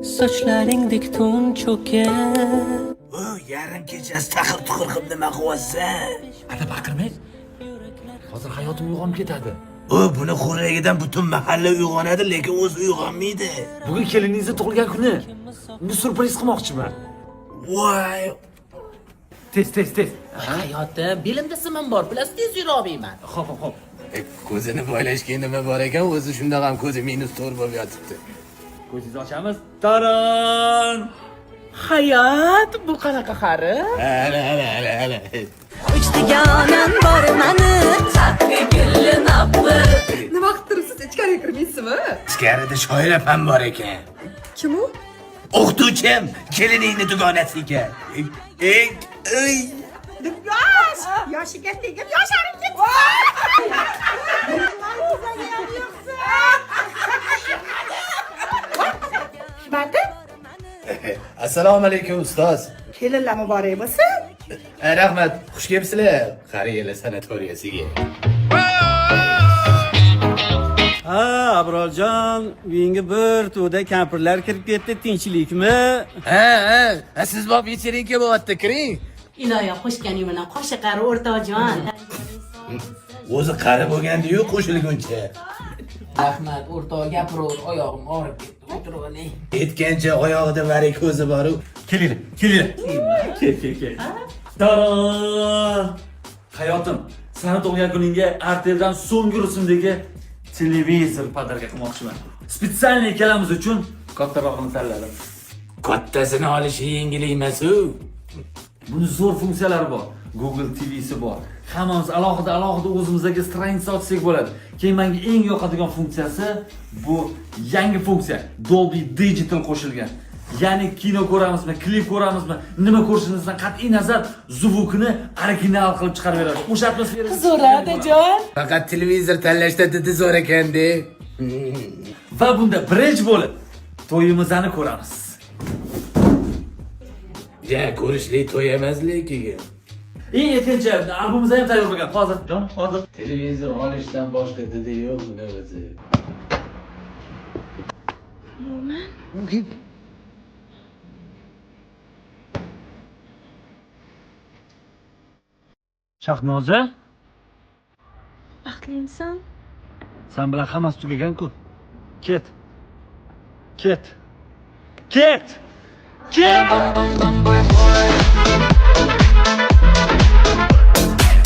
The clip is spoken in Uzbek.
Sochlaringdek to'n cho'kib Yarim kechasi taqir tuqir qilib nima qilyapsan? Hadi baqirmang. Hozir hayotim uyg'onib ketadi. Buni xo'ragidan butun mahalla uyg'onadi, lekin o'zi uyg'onmaydi. Bugun keliningizni tug'ilgan kuni. Uni surpriz qilmoqchiman. Voy, Tez. Hayotim, belimda simim bor, bilasizmi, tez yura olmayman. Xo'p. ko'zini boylashga nima bor ekan, o'zi shunda ham ko'zi -4 bo'lib yotibdi. Ko'zingizni ochamiz. Taran! Hayot, bu qanaqa qari? Hala. Uchtiganan bor mani Tatli gulli napli Nima qilib turibsiz? Ichkariga kirmaysizmi? Ichkarida shoir opam bor ekan. Kim u? O'qituvchim, keliningni dugonasiga. Ey. Yoshiga tegib, yosharib ketdi. Assalomu alaykum ustoz. Kelinlar muborak bo'lsin. Rahmat, xush kelibsizlar. Qariyalar sanatoriyasiga. Ha, Abrorjon, uyingga bir to'da kampirlar kirib ketdi, tinchlikmi? Ha, siz bor вечеринка bo'lyapti, kiring. Iloyo qo'shganing bilan qo'sha qari o'rtoqjon. O'zi qari bo'lgandi-yu qo'shilguncha. Rahmat, o'rtoq gapiraver, oyog'im og'rib ketdi. O'tirib oling. Aytgancha oyog'ida varikozi bor-u. Kelinglar. Kel. Taran! Hayotim, seni tug'ilgan kuningga Artel'dan so'nggi rusumdagi televizor podarka qilmoqchiman. Spetsialniy kelamiz uchun kattarog'ini tanladim. Kattasini olishi yengil emas-u. Buni zo'r funksiyalari bor. Google TV'si bor. Hammamiz alohida o'zimizdagi stranitsa ochsak bo'ladi. Keyin menga eng yoqadigan funksiyasi bu yangi funksiya. Dolby Digital qo'shilgan. Ya'ni kino ko'ramizmi, klip ko'ramizmi, nima ko'rishimizdan qat'iy nazar zvukni original qilib chiqarib beradi. O'sha atmosfera Zo'radajon. Faqat televizor tanlashda didi zo'r ekan-de. va bunda birinchi bo'lib to'yimizni ko'ramiz. Ja, ko'rishlik to'y emas lekin. Eng ikkinchi albomimizni ham tayyor bo'lgan. Hozir. Televizor olishdan boshqa didi yo'q buni o'zi. Shahnoza, Baxtlimisan? sen bilan hammasi tugagan-ku. Ket. Ket.